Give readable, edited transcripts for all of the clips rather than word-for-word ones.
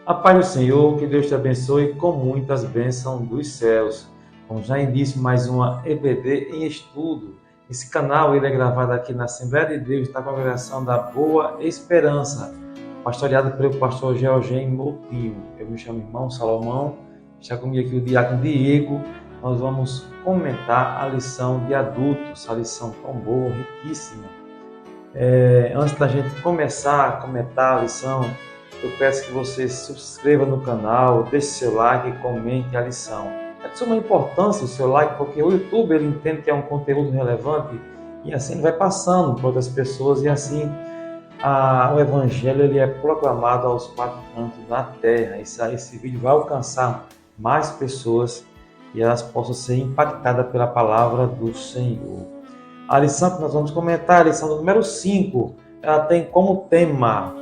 A paz do Senhor, que Deus te abençoe com muitas bênçãos dos céus. Como já disse, mais uma EBD em estudo. Esse canal ele é gravado aqui na Assembleia de Deus, da Congregação da Boa Esperança, pastoreado pelo pastor Georgem Moutinho. Eu me chamo irmão Salomão, está comigo aqui o diácono Diego. Nós vamos comentar a lição de adultos, a lição tão boa, riquíssima. Antes da gente começar a comentar a lição, eu peço que você se inscreva no canal, deixe seu like e comente a lição. É de suma importância o seu like, porque o YouTube ele entende que é um conteúdo relevante e assim ele vai passando para outras pessoas e assim o Evangelho ele é proclamado aos quatro cantos da terra. Esse vídeo vai alcançar mais pessoas e elas possam ser impactadas pela palavra do Senhor. A lição que nós vamos comentar, a lição do número 5, ela tem como tema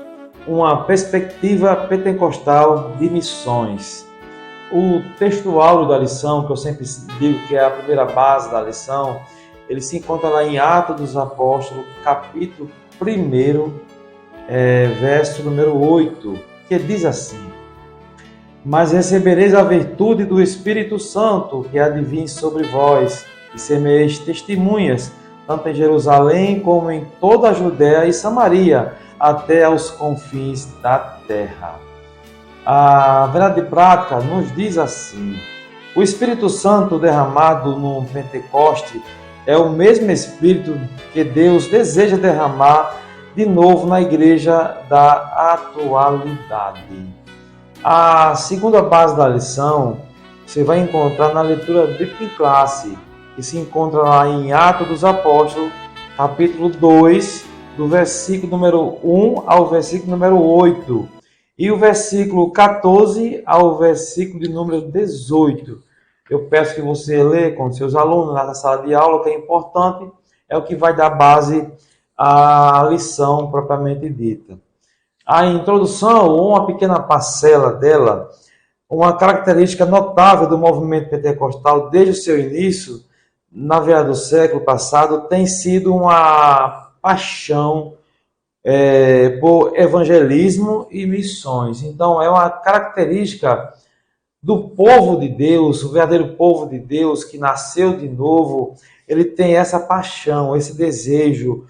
uma perspectiva pentecostal de missões. O texto áureo da lição, que eu sempre digo que é a primeira base da lição, ele se encontra lá em Atos dos Apóstolos, capítulo 1, verso número 8, que diz assim: Mas recebereis a virtude do Espírito Santo, que há de vir sobre vós, e semeis testemunhas, tanto em Jerusalém como em toda a Judéia e Samaria, até aos confins da terra. A verdade prática nos diz assim: o Espírito Santo derramado no Pentecoste é o mesmo Espírito que Deus deseja derramar de novo na igreja da atualidade. A segunda base da lição você vai encontrar na leitura bíblica em classe, que se encontra lá em Atos dos Apóstolos, capítulo 2, do versículo número 1 ao versículo número 8, e o versículo 14 ao versículo de número 18. Eu peço que você leia com seus alunos lá na sala de aula, que é importante, é o que vai dar base à lição propriamente dita. A introdução, ou uma pequena parcela dela, uma característica notável do movimento pentecostal desde o seu início, na virada do século passado, tem sido uma paixão por evangelismo e missões. Então, é uma característica do povo de Deus, o verdadeiro povo de Deus que nasceu de novo, ele tem essa paixão, esse desejo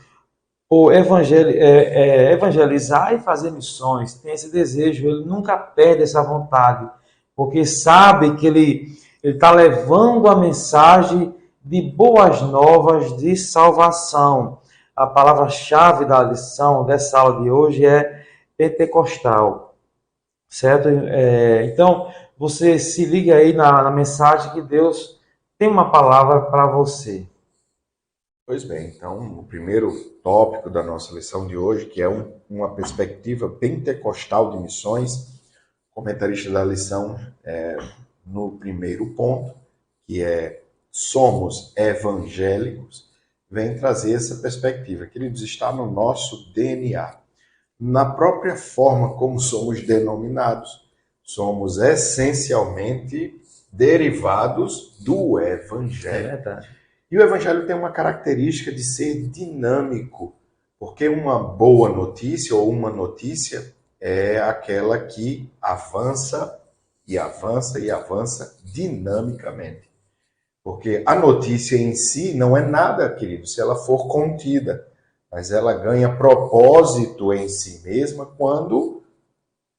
por evangelizar e fazer missões, tem esse desejo, ele nunca perde essa vontade, porque sabe que ele está levando a mensagem de boas novas de salvação. A palavra-chave da lição dessa aula de hoje é pentecostal, certo? Então, você se liga aí na mensagem que Deus tem uma palavra para você. Pois bem, então o primeiro tópico da nossa lição de hoje, que é uma perspectiva pentecostal de missões, o comentarista da lição, no primeiro ponto, que é somos evangélicos, vem trazer essa perspectiva. Queridos, está no nosso DNA. Na própria forma como somos denominados, somos essencialmente derivados do Evangelho. É verdade. E o Evangelho tem uma característica de ser dinâmico, porque uma boa notícia ou uma notícia é aquela que avança e avança e avança dinamicamente. Porque a notícia em si não é nada, querido, se ela for contida, mas ela ganha propósito em si mesma quando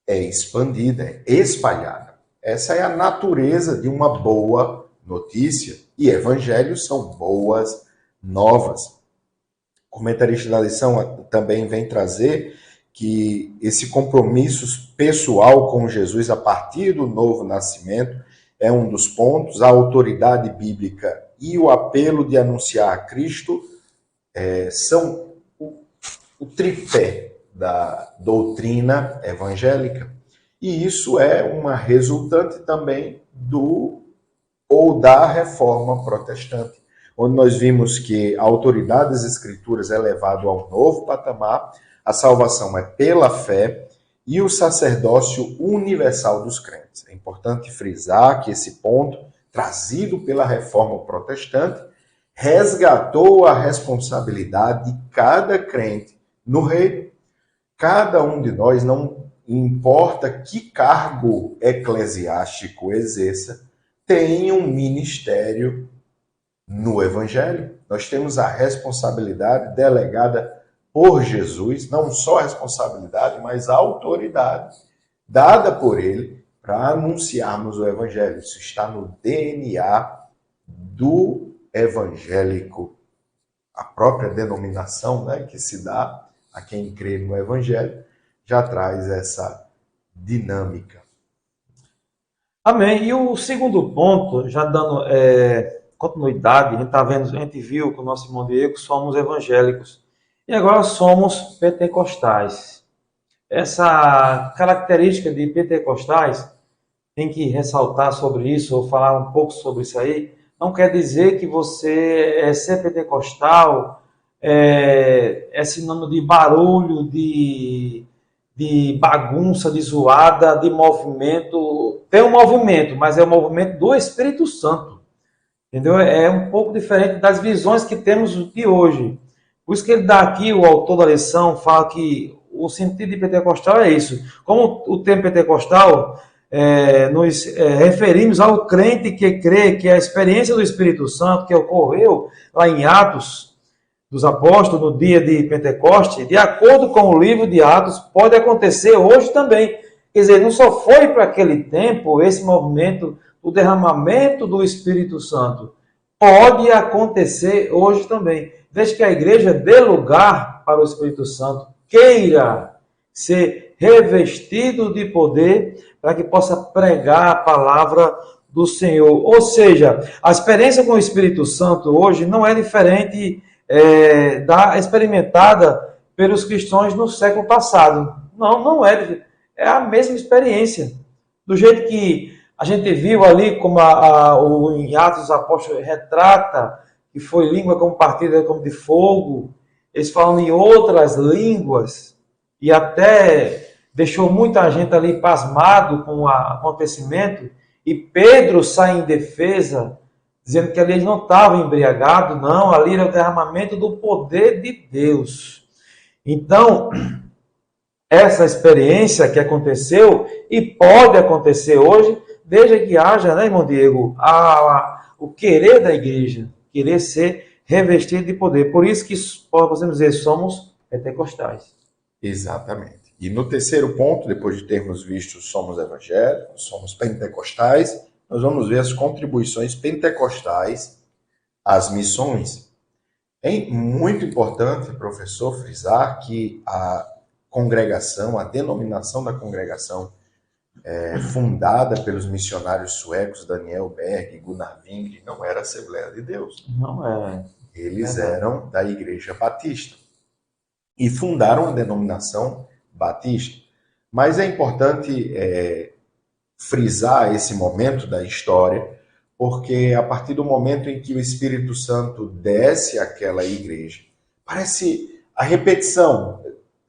é expandida, é espalhada. Essa é a natureza de uma boa notícia. E evangelhos são boas novas. O comentarista da lição também vem trazer que esse compromisso pessoal com Jesus a partir do novo nascimento é um dos pontos. A autoridade bíblica e o apelo de anunciar a Cristo são o tripé da doutrina evangélica. E isso é uma resultante também da reforma protestante, onde nós vimos que a autoridade das escrituras é levada a um novo patamar, a salvação é pela fé e o sacerdócio universal dos crentes. É importante frisar que esse ponto, trazido pela reforma protestante, resgatou a responsabilidade de cada crente no reino. Cada um de nós não importa que cargo eclesiástico exerça, tem um ministério no Evangelho. Nós temos a responsabilidade delegada por Jesus, não só a responsabilidade, mas a autoridade dada por ele para anunciarmos o Evangelho. Isso está no DNA do evangélico. A própria denominação, né, que se dá a quem crê no Evangelho já traz essa dinâmica. Amém. E o segundo ponto, já dando continuidade, a gente viu com o nosso irmão Diego, somos evangélicos. E agora somos pentecostais. Essa característica de pentecostais, tem que ressaltar sobre isso, ou falar um pouco sobre isso aí, não quer dizer que você ser pentecostal é sinônimo de barulho, de bagunça, de zoada, de movimento. Tem um movimento, mas é o movimento do Espírito Santo. Entendeu? É um pouco diferente das visões que temos de hoje. Por isso que ele dá aqui, o autor da lição, fala que o sentido de pentecostal é isso. Como o termo pentecostal, nos referimos ao crente que crê que a experiência do Espírito Santo que ocorreu lá em Atos dos Apóstolos, no dia de Pentecoste, de acordo com o livro de Atos, pode acontecer hoje também. Quer dizer, não só foi para aquele tempo esse movimento, o derramamento do Espírito Santo. Pode acontecer hoje também. Desde que a igreja dê lugar para o Espírito Santo, queira ser revestido de poder para que possa pregar a palavra do Senhor. Ou seja, a experiência com o Espírito Santo hoje não é diferente da experimentada pelos cristãos no século passado. Não, não é. É a mesma experiência. Do jeito que a gente viu ali, como em Atos dos Apóstolos retrata, que foi língua como partida como de fogo, eles falam em outras línguas, e até deixou muita gente ali pasmado com o acontecimento, e Pedro sai em defesa, dizendo que ali ele não estava embriagado, não, ali era o derramamento do poder de Deus. Então, essa experiência que aconteceu, e pode acontecer hoje, desde que haja, né, irmão Diego, o querer da igreja, querer ser revestido de poder. Por isso que podemos dizer, somos pentecostais. Exatamente. E no terceiro ponto, depois de termos visto somos evangélicos, somos pentecostais, nós vamos ver as contribuições pentecostais às missões. É muito importante, professor, frisar que a congregação, a denominação da congregação fundada pelos missionários suecos Daniel Berg e Gunnar Wingre não era a Assembleia de Deus. Não é. Eles eram da Igreja Batista e fundaram a denominação batista. Mas é importante frisar esse momento da história, porque a partir do momento em que o Espírito Santo desce àquela igreja, parece a repetição,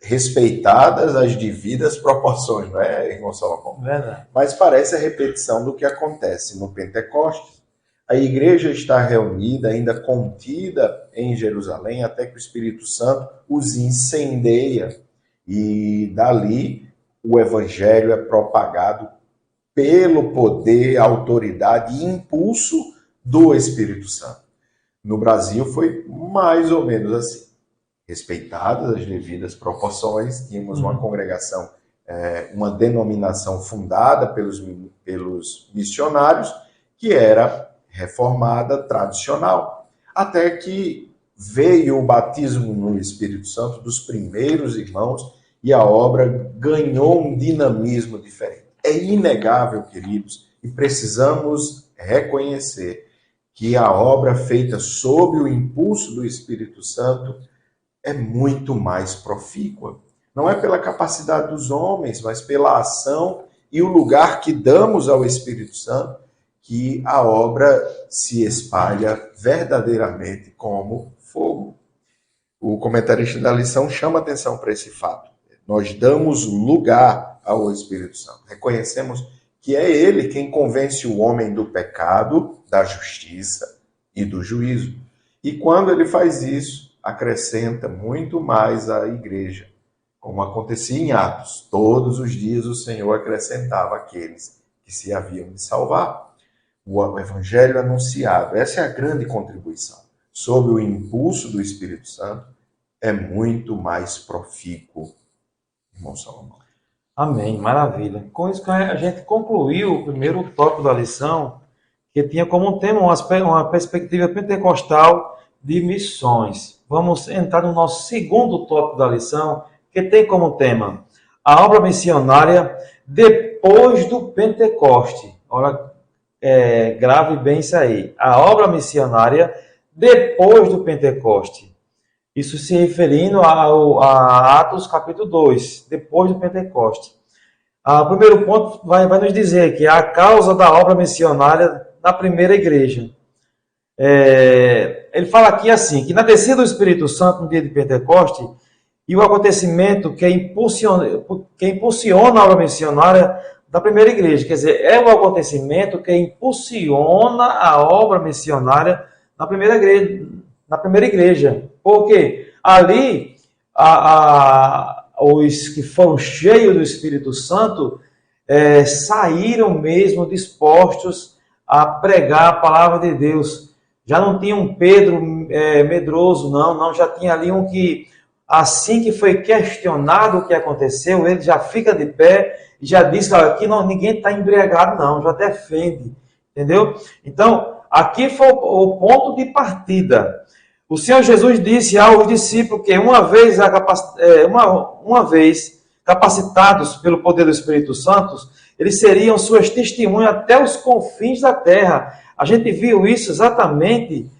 respeitadas as devidas proporções, não é, irmão Salomão? Verdade. Mas parece a repetição do que acontece no Pentecostes. A igreja está reunida, ainda contida em Jerusalém, até que o Espírito Santo os incendeia. E dali o evangelho é propagado pelo poder, autoridade e impulso do Espírito Santo. No Brasil foi mais ou menos assim. Respeitadas as devidas proporções, tínhamos uma congregação, uma denominação fundada pelos missionários, que era reformada, tradicional. Até que veio o batismo no Espírito Santo dos primeiros irmãos e a obra ganhou um dinamismo diferente. É inegável, queridos, e precisamos reconhecer que a obra feita sob o impulso do Espírito Santo é muito mais profícua. Não é pela capacidade dos homens, mas pela ação e o lugar que damos ao Espírito Santo que a obra se espalha verdadeiramente como fogo. O comentarista da lição chama atenção para esse fato. Nós damos lugar ao Espírito Santo. Reconhecemos que é ele quem convence o homem do pecado, da justiça e do juízo. E quando ele faz isso, acrescenta muito mais à igreja como acontecia em Atos. Todos os dias o Senhor acrescentava aqueles que se haviam de salvar. O evangelho anunciado, essa é a grande contribuição. Sob o impulso do Espírito Santo, é muito mais profícuo, irmão Salomão. Amém, maravilha. Com isso a gente concluiu o primeiro tópico da lição, que tinha como tema uma perspectiva pentecostal de missões. Vamos entrar no nosso segundo tópico da lição, que tem como tema a obra missionária depois do Pentecoste. Olha, grave bem isso aí. A obra missionária depois do Pentecoste. Isso se referindo a Atos capítulo 2, depois do Pentecoste. O primeiro ponto vai nos dizer que a causa da obra missionária na primeira igreja. Ele fala aqui assim, que na descida do Espírito Santo no dia de Pentecoste, e o acontecimento que impulsiona a obra missionária da primeira igreja. Quer dizer, é o acontecimento que impulsiona a obra missionária na primeira igreja. Porque ali, os que foram cheios do Espírito Santo saíram mesmo dispostos a pregar a palavra de Deus. Já não tinha um Pedro medroso, não. Já tinha ali um que, assim que foi questionado o que aconteceu, ele já fica de pé e já diz que aqui ninguém está embriagado, não. Já defende, entendeu? Então, aqui foi o ponto de partida. O Senhor Jesus disse aos discípulos que uma vez capacitados pelo poder do Espírito Santo, eles seriam suas testemunhas até os confins da terra. A gente viu isso exatamente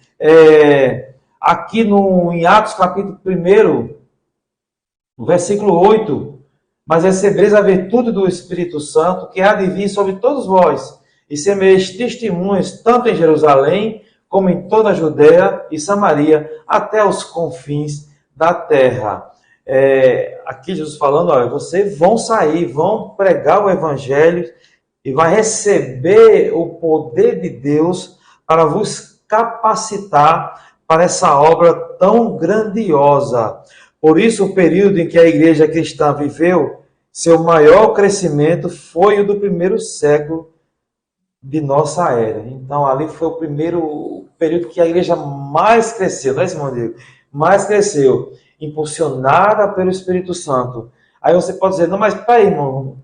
aqui em Atos capítulo 1, no versículo 8. Mas recebereis a virtude do Espírito Santo, que há de vir sobre todos vós, e semeis testemunhas tanto em Jerusalém, como em toda a Judéia e Samaria, até os confins da terra. Aqui Jesus falando, olha, vocês vão sair, vão pregar o Evangelho e vai receber o poder de Deus para vos capacitar para essa obra tão grandiosa. Por isso, o período em que a igreja cristã viveu, seu maior crescimento foi o do primeiro século de nossa era. Então, ali foi o primeiro período que a igreja mais cresceu, não é, irmão Diego? Mais cresceu, impulsionada pelo Espírito Santo. Aí você pode dizer, não, mas peraí, irmão,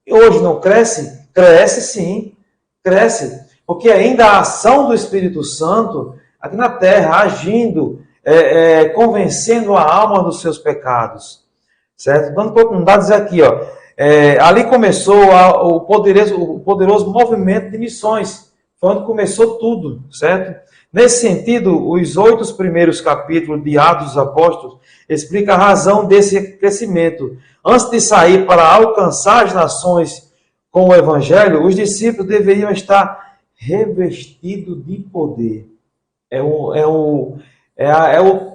hoje não cresce? Cresce sim, cresce. Porque ainda a ação do Espírito Santo aqui na terra, agindo, convencendo a alma dos seus pecados. Certo? Dando oportunidades aqui, ó. Ali começou o poderoso movimento de missões. Foi onde começou tudo, certo? Nesse sentido, os 8 primeiros capítulos de Atos dos Apóstolos explicam a razão desse crescimento. Antes de sair para alcançar as nações com o Evangelho, os discípulos deveriam estar revestidos de poder. É o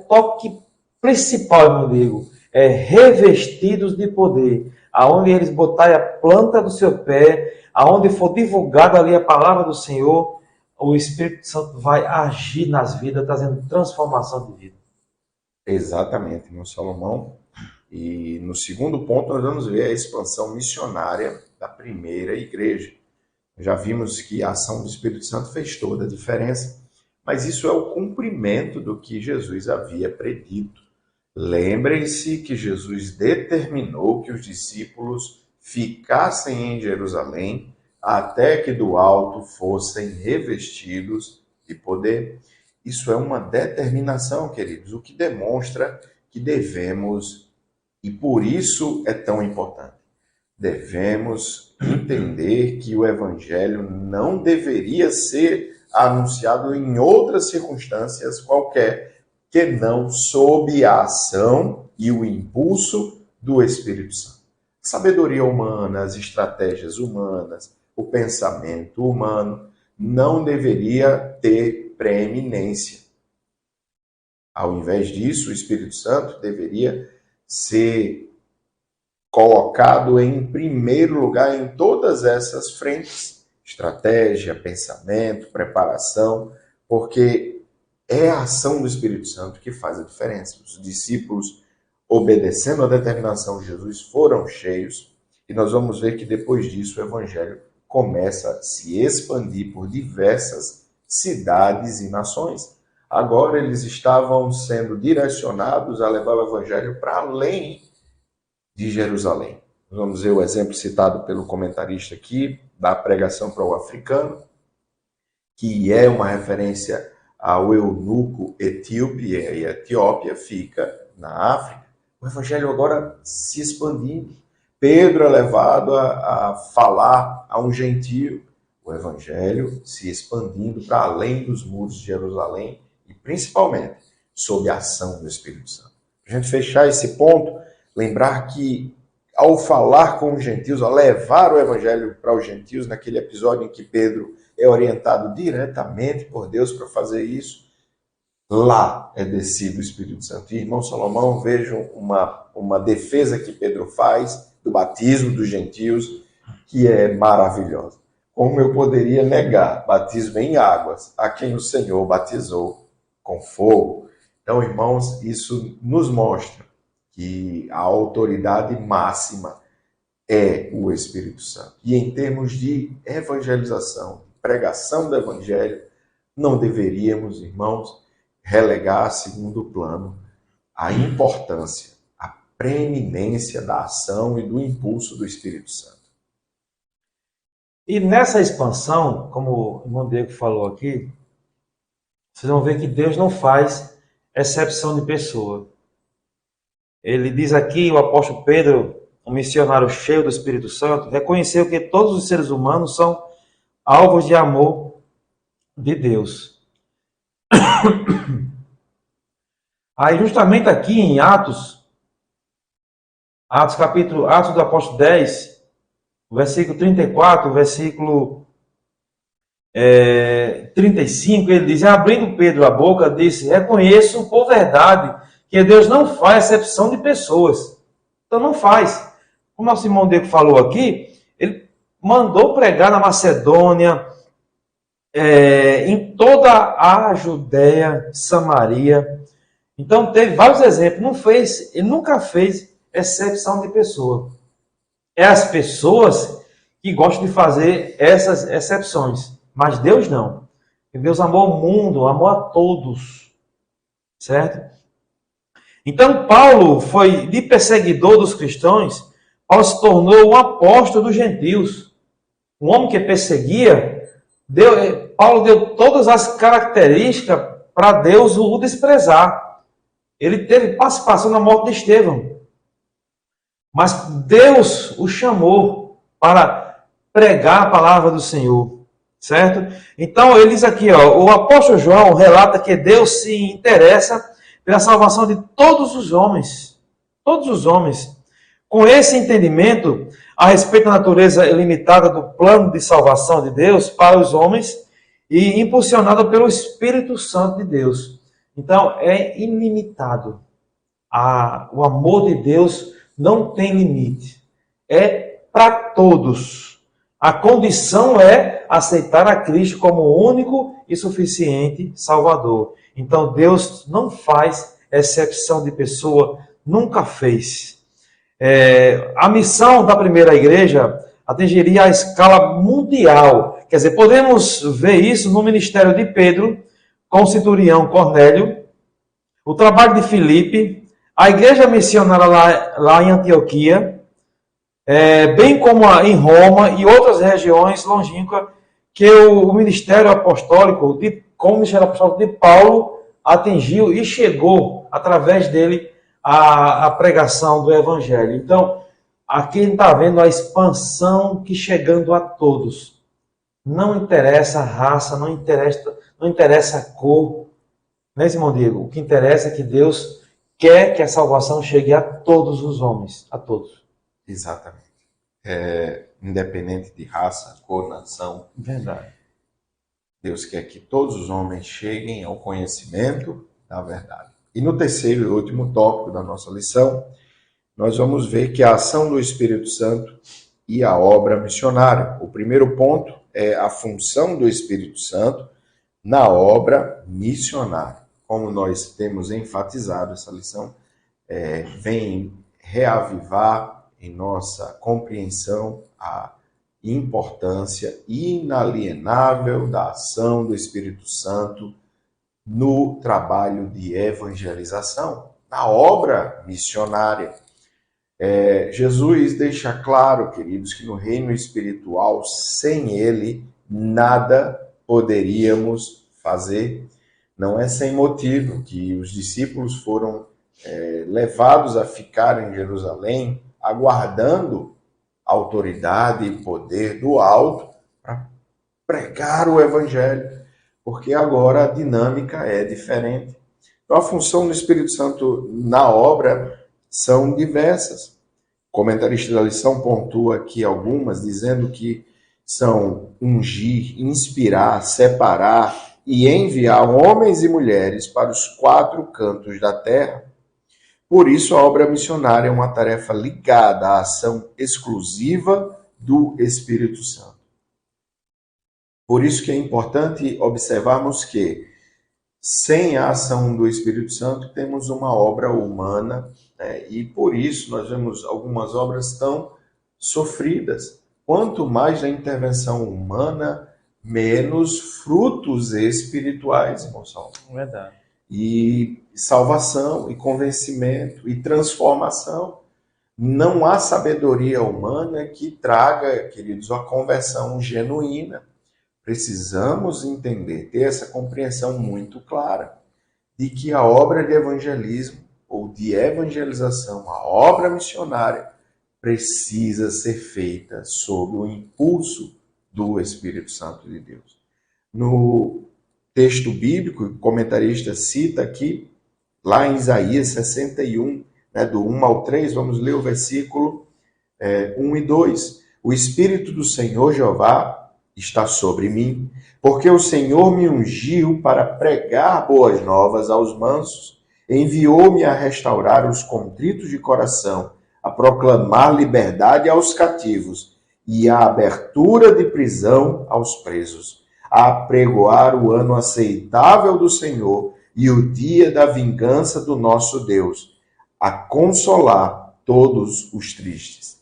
toque principal, meu amigo. Revestidos de poder. Aonde eles botarem a planta do seu pé, aonde for divulgada ali a palavra do Senhor, o Espírito Santo vai agir nas vidas, trazendo transformação de vida. Exatamente, meu Salomão. E no segundo ponto, nós vamos ver a expansão missionária da primeira igreja. Já vimos que a ação do Espírito Santo fez toda a diferença, mas isso é o cumprimento do que Jesus havia predito. Lembrem-se que Jesus determinou que os discípulos ficassem em Jerusalém até que do alto fossem revestidos de poder. Isso é uma determinação, queridos, o que demonstra que devemos, e por isso é tão importante, devemos entender que o Evangelho não deveria ser anunciado em outras circunstâncias qualquer, que não sob a ação e o impulso do Espírito Santo. Sabedoria humana, as estratégias humanas, o pensamento humano não deveria ter preeminência. Ao invés disso, o Espírito Santo deveria ser colocado em primeiro lugar em todas essas frentes: estratégia, pensamento, preparação, porque é a ação do Espírito Santo que faz a diferença. Os discípulos obedecendo a determinação de Jesus, foram cheios. E nós vamos ver que depois disso o evangelho começa a se expandir por diversas cidades e nações. Agora eles estavam sendo direcionados a levar o evangelho para além de Jerusalém. Vamos ver o exemplo citado pelo comentarista aqui, da pregação para o africano, que é uma referência ao eunuco etíope, e a Etiópia fica na África. O evangelho agora se expandindo. Pedro é levado a falar a um gentio. O evangelho se expandindo para além dos muros de Jerusalém e principalmente sob a ação do Espírito Santo. Para a gente fechar esse ponto, lembrar que ao falar com os gentios, ao levar o evangelho para os gentios, naquele episódio em que Pedro é orientado diretamente por Deus para fazer isso, lá é descido o Espírito Santo. E, irmão Salomão, vejam uma defesa que Pedro faz do batismo dos gentios, que é maravilhosa. Como eu poderia negar batismo em águas a quem o Senhor batizou com fogo? Então, irmãos, isso nos mostra que a autoridade máxima é o Espírito Santo. E em termos de evangelização, pregação do evangelho, não deveríamos, irmãos, relegar a segundo plano a importância, a preeminência da ação e do impulso do Espírito Santo. E nessa expansão, como o irmão Diego falou aqui, vocês vão ver que Deus não faz exceção de pessoa. Ele diz aqui, o apóstolo Pedro, um missionário cheio do Espírito Santo, reconheceu que todos os seres humanos são alvos de amor de Deus. Aí justamente aqui em Atos do apóstolo 10, versículo 34, versículo 35, ele diz, abrindo Pedro a boca, disse, reconheço por verdade que Deus não faz exceção de pessoas. Então não faz. Como o nosso irmão Diego falou aqui, ele mandou pregar na Macedônia, em toda a Judéia, Samaria. Então teve vários exemplos. Ele nunca fez exceção de pessoa. É as pessoas que gostam de fazer essas exceções. Mas Deus não. Deus amou o mundo, amou a todos. Certo? Então Paulo foi de perseguidor dos cristãos, Paulo se tornou um apóstolo dos gentios. Um homem que perseguia, Paulo deu todas as características para Deus o desprezar. Ele teve participação na morte de Estevão. Mas Deus o chamou para pregar a palavra do Senhor. Certo? Então ele diz aqui, o apóstolo João relata que Deus se interessa pela salvação de todos os homens. Todos os homens. Com esse entendimento a respeito da natureza ilimitada do plano de salvação de Deus para os homens e impulsionado pelo Espírito Santo de Deus. Então é ilimitado. O amor de Deus não tem limite. É para todos. A condição é aceitar a Cristo como o único e suficiente Salvador. Então Deus não faz exceção de pessoa, nunca fez. A missão da primeira igreja atingiria a escala mundial. Quer dizer, podemos ver isso no ministério de Pedro, com o centurião Cornélio, o trabalho de Filipe, a igreja missionária lá em Antioquia, bem como em Roma e outras regiões longínquas, que o ministério apostólico, como o ministério apostólico de Paulo, atingiu e chegou, através dele, a pregação do Evangelho. Então, aqui a gente está vendo a expansão que chegando a todos. Não interessa a raça, não interessa a cor. Né, irmão Diego? O que interessa é que Deus quer que a salvação chegue a todos os homens, a todos. Exatamente. Independente de raça, cor, nação. Verdade. Deus quer que todos os homens cheguem ao conhecimento da verdade. E no terceiro e último tópico da nossa lição, nós vamos ver que a ação do Espírito Santo e a obra missionária. O primeiro ponto é a função do Espírito Santo na obra missionária. Como nós temos enfatizado, essa lição vem reavivar em nossa compreensão a importância inalienável da ação do Espírito Santo no trabalho de evangelização, na obra missionária. Jesus deixa claro, queridos, que no reino espiritual, sem ele, nada poderíamos fazer. Não é sem motivo que os discípulos foram levados a ficar em Jerusalém, aguardando autoridade e poder do alto para pregar o evangelho, porque agora a dinâmica é diferente. Então, a função do Espírito Santo na obra são diversas. O comentarista da lição pontua aqui algumas, dizendo que são ungir, inspirar, separar e enviar homens e mulheres para os 4 cantos da terra. Por isso, a obra missionária é uma tarefa ligada à ação exclusiva do Espírito Santo. Por isso que é importante observarmos que, sem a ação do Espírito Santo, temos uma obra humana, e por isso nós vemos algumas obras tão sofridas. Quanto mais a intervenção humana, menos frutos espirituais, irmão Saulo. Verdade. E salvação, e convencimento, e transformação. Não há sabedoria humana que traga, queridos, a conversão genuína. Precisamos entender, ter essa compreensão muito clara de que a obra de evangelismo ou de evangelização, a obra missionária, precisa ser feita sob o impulso do Espírito Santo de Deus. No texto bíblico, o comentarista cita aqui, lá em Isaías 61, do 1 ao 3, vamos ler o versículo 1 e 2. O Espírito do Senhor Jeová está sobre mim, porque o Senhor me ungiu para pregar boas novas aos mansos, enviou-me a restaurar os contritos de coração, a proclamar liberdade aos cativos e a abertura de prisão aos presos, a apregoar o ano aceitável do Senhor e o dia da vingança do nosso Deus, a consolar todos os tristes.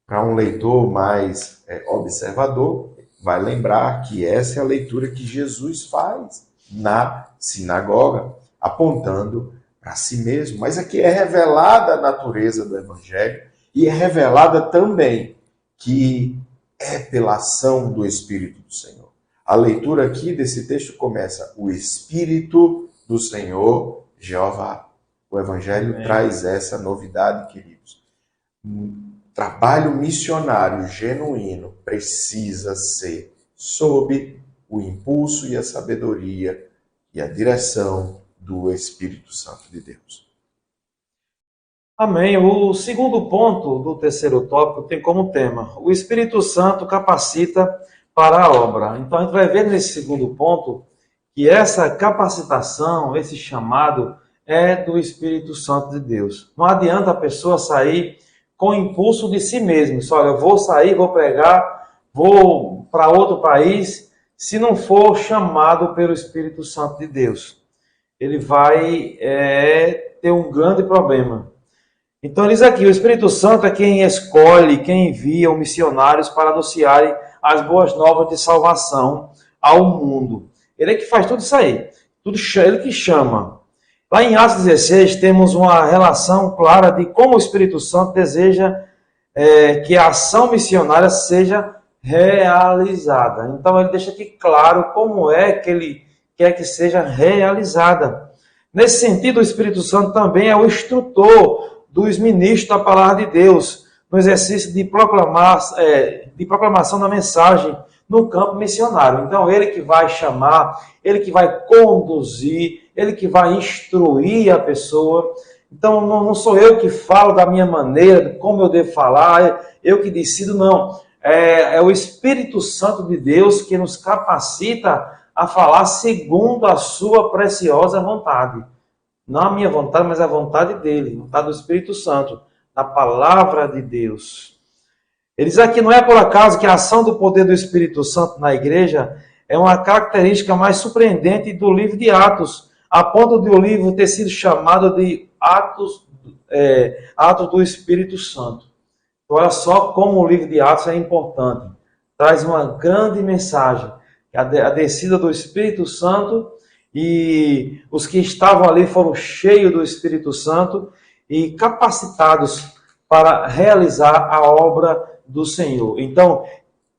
Para um leitor mais observador, vai lembrar que essa é a leitura que Jesus faz na sinagoga, apontando para si mesmo. Mas aqui é revelada a natureza do Evangelho e é revelada também que é pela ação do Espírito do Senhor. A leitura aqui desse texto começa: o Espírito do Senhor Jeová. O Evangelho traz essa novidade, queridos. Trabalho missionário genuíno precisa ser sob o impulso e a sabedoria e a direção do Espírito Santo de Deus. Amém. O segundo ponto do terceiro tópico tem como tema: o Espírito Santo capacita para a obra. Então a gente vai ver nesse segundo ponto que essa capacitação, esse chamado, é do Espírito Santo de Deus. Não adianta a pessoa sair com o impulso de si mesmo. Só, olha, eu vou sair, vou pregar, vou para outro país, se não for chamado pelo Espírito Santo de Deus. Ele vai ter um grande problema. Então, ele diz aqui, o Espírito Santo é quem escolhe, quem envia os missionários para anunciarem as boas novas de salvação ao mundo. Ele é que faz tudo isso aí. Ele que chama. Lá em Atos 16, temos uma relação clara de como o Espírito Santo deseja que a ação missionária seja realizada. Então, ele deixa aqui claro como é que ele quer que seja realizada. Nesse sentido, o Espírito Santo também é o instrutor dos ministros da palavra de Deus, no exercício de proclamação da mensagem no campo missionário. Então, ele que vai chamar, ele que vai conduzir, ele que vai instruir a pessoa. Então, não sou eu que falo da minha maneira, de como eu devo falar, eu que decido, não. É o Espírito Santo de Deus que nos capacita a falar segundo a sua preciosa vontade. Não a minha vontade, mas a vontade dele, a vontade do Espírito Santo, da palavra de Deus. Ele diz aqui, não é por acaso que a ação do poder do Espírito Santo na igreja é uma característica mais surpreendente do livro de Atos, a ponto de o livro ter sido chamado de Atos Atos do Espírito Santo. Então, olha só como o livro de Atos é importante. Traz uma grande mensagem. A descida do Espírito Santo, e os que estavam ali foram cheios do Espírito Santo e capacitados para realizar a obra do Senhor. Então,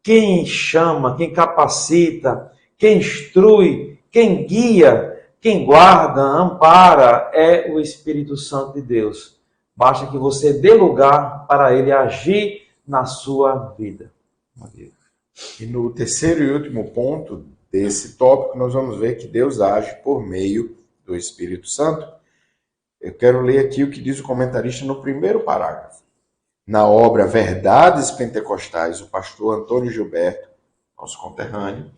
quem chama, quem capacita, quem instrui, quem guia, quem guarda, ampara, é o Espírito Santo de Deus. Basta que você dê lugar para ele agir na sua vida. E no terceiro e último ponto desse tópico, nós vamos ver que Deus age por meio do Espírito Santo. Eu quero ler aqui o que diz o comentarista no primeiro parágrafo. Na obra Verdades Pentecostais, o pastor Antônio Gilberto, nosso conterrâneo,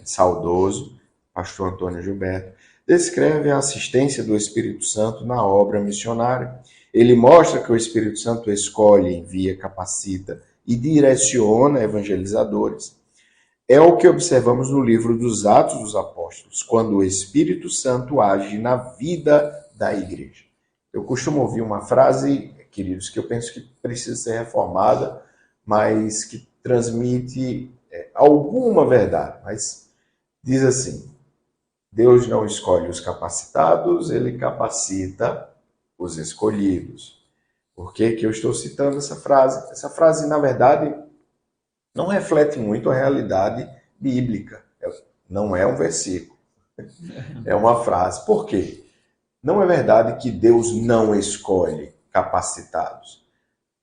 saudoso, pastor Antônio Gilberto, descreve a assistência do Espírito Santo na obra missionária. Ele mostra que o Espírito Santo escolhe, envia, capacita e direciona evangelizadores. É o que observamos no livro dos Atos dos Apóstolos, quando o Espírito Santo age na vida da igreja. Eu costumo ouvir uma frase, queridos, que eu penso que precisa ser reformada, mas que transmite alguma verdade. Mas diz assim: Deus não escolhe os capacitados, ele capacita os escolhidos. Por que eu estou citando essa frase? Essa frase, na verdade, não reflete muito a realidade bíblica. Não é um versículo. É uma frase. Por quê? Não é verdade que Deus não escolhe capacitados.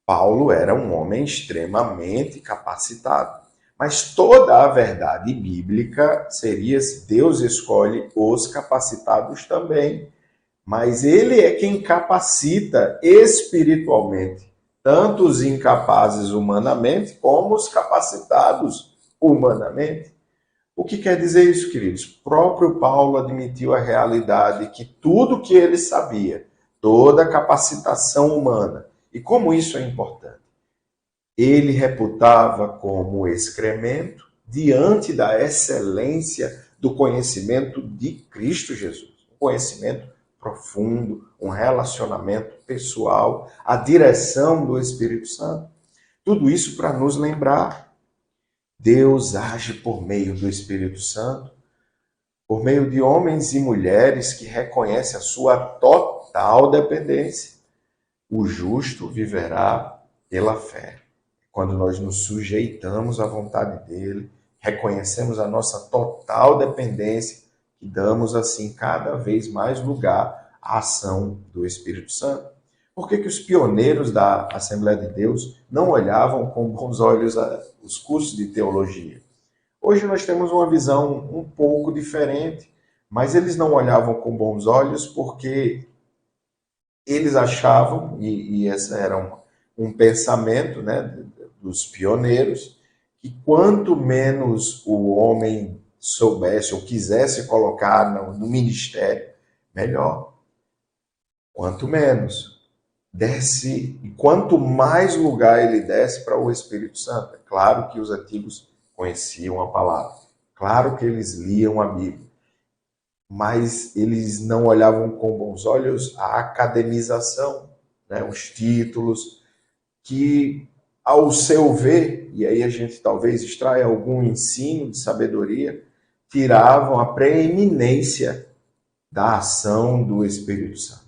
Paulo era um homem extremamente capacitado. Mas toda a verdade bíblica seria se Deus escolhe os capacitados também. Mas ele é quem capacita espiritualmente, tanto os incapazes humanamente, como os capacitados humanamente. O que quer dizer isso, queridos? O próprio Paulo admitiu a realidade que tudo que ele sabia, toda a capacitação humana, e como isso é importante, ele reputava como excremento diante da excelência do conhecimento de Cristo Jesus. Um conhecimento profundo, um relacionamento pessoal, a direção do Espírito Santo. Tudo isso para nos lembrar. Deus age por meio do Espírito Santo, por meio de homens e mulheres que reconhecem a sua total dependência. O justo viverá pela fé. Quando nós nos sujeitamos à vontade dele, reconhecemos a nossa total dependência e damos assim cada vez mais lugar à ação do Espírito Santo. Por que os pioneiros da Assembleia de Deus não olhavam com bons olhos os cursos de teologia? Hoje nós temos uma visão um pouco diferente, mas eles não olhavam com bons olhos porque eles achavam, e esse era um pensamento, né, dos pioneiros, que quanto menos o homem soubesse ou quisesse colocar no ministério, melhor. Quanto menos desse, e quanto mais lugar ele desse para o Espírito Santo. É claro que os antigos conheciam a palavra, claro que eles liam a Bíblia, mas eles não olhavam com bons olhos a academização, né, os títulos, que, ao seu ver, e aí a gente talvez extraia algum ensino de sabedoria, tiravam a preeminência da ação do Espírito Santo.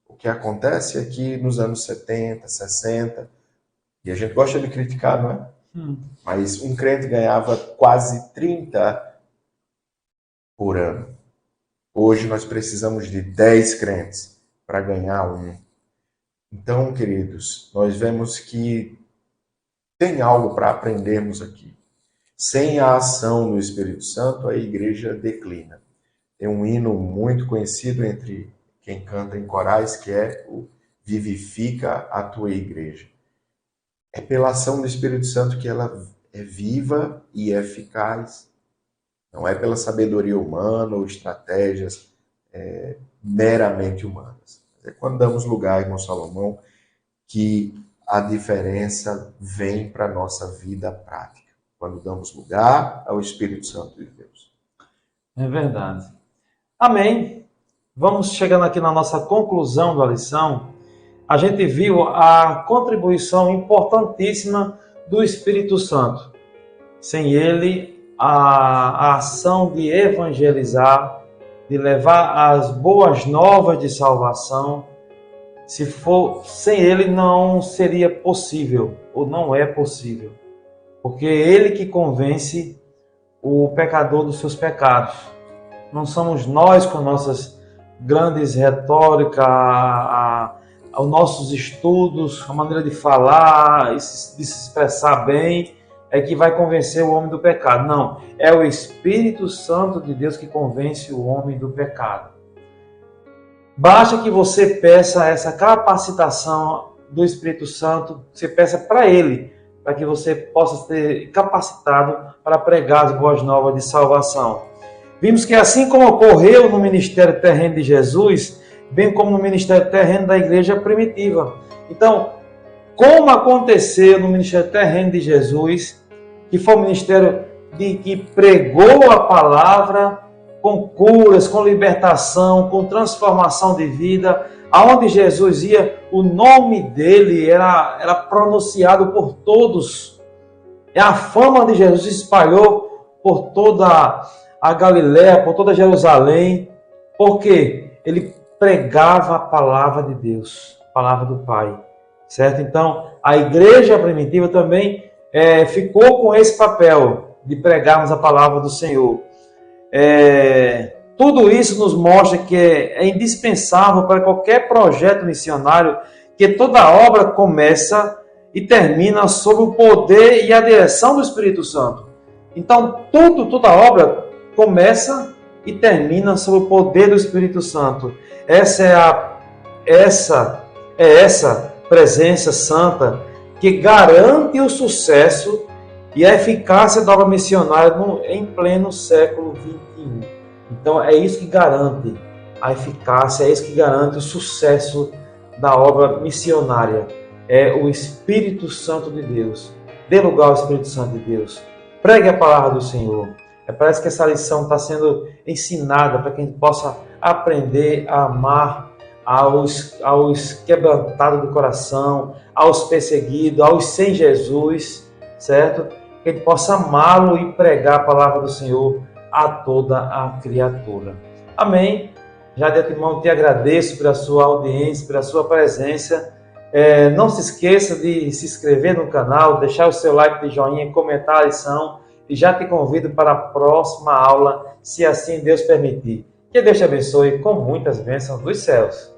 O que acontece é que nos anos 70, 60, e a gente gosta de criticar, não é? Mas um crente ganhava quase 30 por ano. Hoje nós precisamos de 10 crentes para ganhar um. Então, queridos, nós vemos que tem algo para aprendermos aqui. Sem a ação do Espírito Santo, a igreja declina. Tem um hino muito conhecido entre quem canta em corais, que é o Vivifica a tua igreja. É pela ação do Espírito Santo que ela é viva e eficaz. Não é pela sabedoria humana ou estratégias meramente humanas. É quando damos lugar, irmão Salomão, que a diferença vem para a nossa vida prática. Quando damos lugar ao Espírito Santo de Deus. É verdade. Amém. Vamos chegando aqui na nossa conclusão da lição. a gente viu a contribuição importantíssima do Espírito Santo. Sem ele, a ação de evangelizar, de levar as boas novas de salvação, sem ele não seria possível, ou não é possível. Porque é ele que convence o pecador dos seus pecados. Não somos nós com nossas grandes retóricas, os nossos estudos, a maneira de falar, de se expressar bem, é que vai convencer o homem do pecado. Não, é o Espírito Santo de Deus que convence o homem do pecado. Basta que você peça essa capacitação do Espírito Santo, você peça para Ele, para que você possa ser capacitado para pregar as boas novas de salvação. Vimos que assim como ocorreu no ministério terreno de Jesus, bem como no ministério terreno da igreja primitiva. Então, como aconteceu no ministério terreno de Jesus, que foi um ministério que pregou a palavra com curas, com libertação, com transformação de vida, aonde Jesus ia, o nome dele era pronunciado por todos. E a fama de Jesus se espalhou por toda a Galiléia, por toda Jerusalém. Por quê? Ele pregava a palavra de Deus, a palavra do Pai. Certo? Então, a igreja primitiva também ficou com esse papel de pregarmos a palavra do Senhor. Tudo isso nos mostra que é indispensável para qualquer projeto missionário que toda obra começa e termina sob o poder e a direção do Espírito Santo. Então, toda obra começa e termina sob o poder do Espírito Santo. Essa presença santa que garante o sucesso e a eficácia da obra missionária em pleno século XXI. Então é isso que garante a eficácia, é isso que garante o sucesso da obra missionária. É o Espírito Santo de Deus. Dê lugar ao Espírito Santo de Deus. Pregue a palavra do Senhor. Parece que essa lição está sendo ensinada para que a gente possa aprender a amar aos quebrantados do coração, aos perseguidos, aos sem Jesus, certo? Que a gente possa amá-lo e pregar a palavra do Senhor a toda a criatura. Amém? Já de antemão te agradeço pela sua audiência, pela sua presença. Não se esqueça de se inscrever no canal, deixar o seu like de joinha, comentar a lição e já te convido para a próxima aula, se assim Deus permitir. Que Deus te abençoe com muitas bênçãos dos céus.